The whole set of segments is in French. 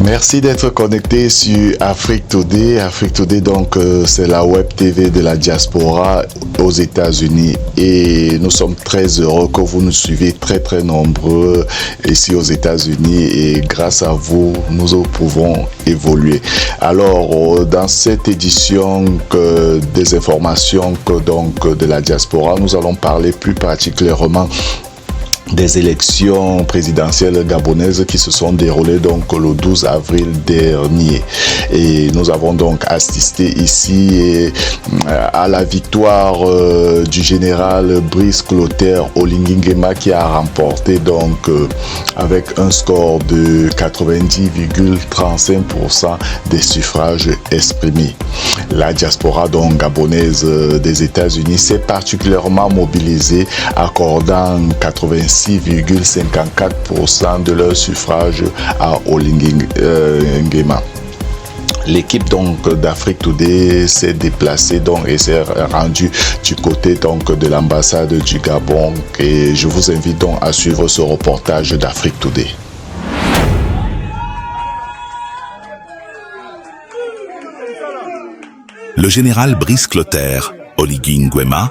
Merci d'être connecté sur Afrique Today. Afrique Today, donc, c'est la web TV de la diaspora aux États-Unis. Et nous sommes très heureux que vous nous suivez très nombreux ici aux États-Unis. Et grâce à vous, nous pouvons évoluer. Alors, dans cette édition des informations de la diaspora, nous allons parler plus particulièrement des élections présidentielles gabonaises qui se sont déroulées donc le 12 avril dernier. Et nous avons donc assisté ici à la victoire du général Brice Clotaire Oligui Nguema qui a remporté donc avec un score de 90,35% des suffrages exprimés. La diaspora donc gabonaise des États-Unis s'est particulièrement mobilisée, accordant 86,54% de leur suffrage à Oligui Nguema. L'équipe donc d'Afrique Today s'est déplacée donc et s'est rendue du côté donc de l'ambassade du Gabon, et je vous invite donc à suivre ce reportage d'Afrique Today. Le général Brice Clotaire Oligui Nguema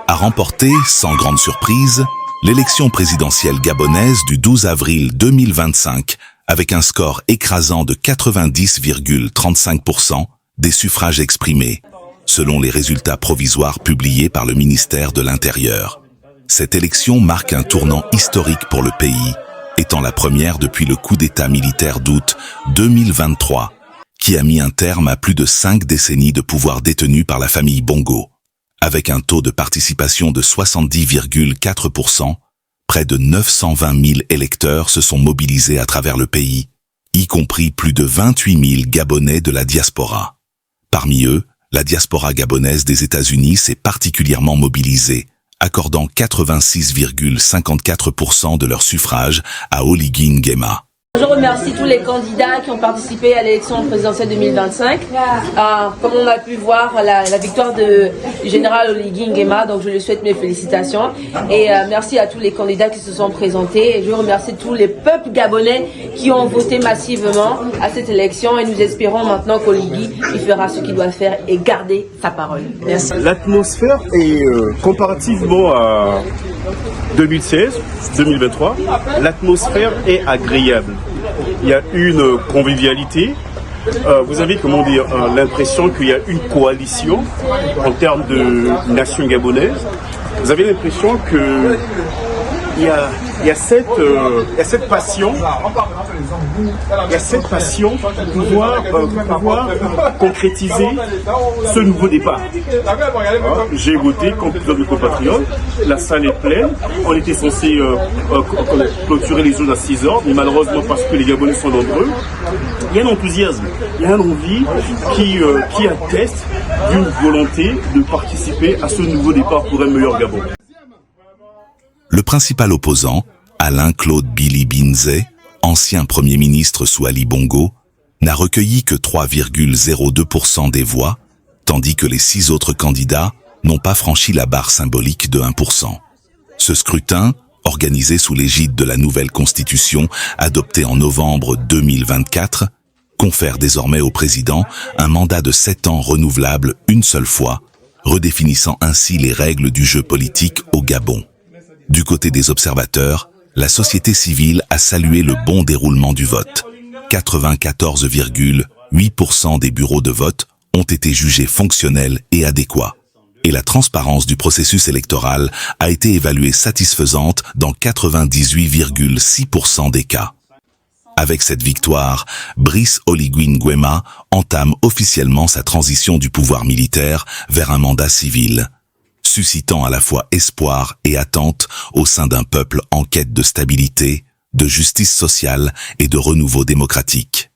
a remporté, sans grande surprise, l'élection présidentielle gabonaise du 12 avril 2025 avec un score écrasant de 90,35% des suffrages exprimés, selon les résultats provisoires publiés par le ministère de l'Intérieur. Cette élection marque un tournant historique pour le pays, étant la première depuis le coup d'État militaire d'août 2023, qui a mis un terme à plus de 5 décennies de pouvoir détenu par la famille Bongo. Avec un taux de participation de 70,4%, près de 920 000 électeurs se sont mobilisés à travers le pays, y compris plus de 28 000 Gabonais de la diaspora. Parmi eux, la diaspora gabonaise des États-Unis s'est particulièrement mobilisée, accordant 86,54% de leur suffrage à Oligui Nguema. Je remercie tous les candidats qui ont participé à l'élection présidentielle 2025. Comme on a pu voir la victoire du général Oligui Nguema, donc je lui souhaite mes félicitations. Et merci à tous les candidats qui se sont présentés. Et je remercie tous les peuples gabonais qui ont voté massivement à cette élection. Et nous espérons maintenant qu'Oligui fera ce qu'il doit faire et garder sa parole. Merci. L'atmosphère est comparativement à 2016-2023, l'atmosphère est agréable. Il y a une convivialité. Vous avez, comment dire, l'impression qu'il y a une coalition en termes de nation gabonaise. Vous avez l'impression que il y a cette passion, pour pouvoir concrétiser ce nouveau départ. J'ai voté comme plusieurs de mes compatriotes, la salle est pleine, on était censé clôturer les zones à 6h, mais malheureusement parce que les Gabonais sont nombreux, il y a un enthousiasme, il y a une envie qui atteste d'une volonté de participer à ce nouveau départ pour un meilleur Gabon. Le principal opposant, Alain-Claude Billy Binze, ancien Premier ministre sous Ali Bongo, n'a recueilli que 3,02% des voix, tandis que les 6 autres candidats n'ont pas franchi la barre symbolique de 1%. Ce scrutin, organisé sous l'égide de la nouvelle constitution adoptée en novembre 2024, confère désormais au président un mandat de 7 ans renouvelable une seule fois, redéfinissant ainsi les règles du jeu politique au Gabon. Du côté des observateurs, la société civile a salué le bon déroulement du vote. 94,8% des bureaux de vote ont été jugés fonctionnels et adéquats. Et la transparence du processus électoral a été évaluée satisfaisante dans 98,6% des cas. Avec cette victoire, Brice Oligui Nguema entame officiellement sa transition du pouvoir militaire vers un mandat civil, suscitant à la fois espoir et attente au sein d'un peuple en quête de stabilité, de justice sociale et de renouveau démocratique.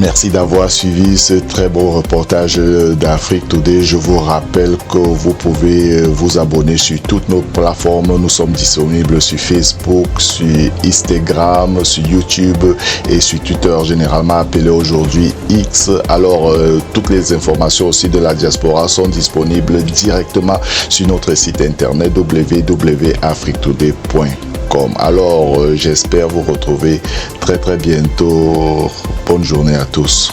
Merci d'avoir suivi ce très beau reportage d'Afrique Today. Je vous rappelle que vous pouvez vous abonner sur toutes nos plateformes. Nous sommes disponibles sur Facebook, sur Instagram, sur YouTube et sur Twitter, généralement appelé aujourd'hui X. Alors, toutes les informations aussi de la diaspora sont disponibles directement sur notre site internet www.afriquetoday.com. Alors, j'espère vous retrouver très bientôt. Bonne journée à tous.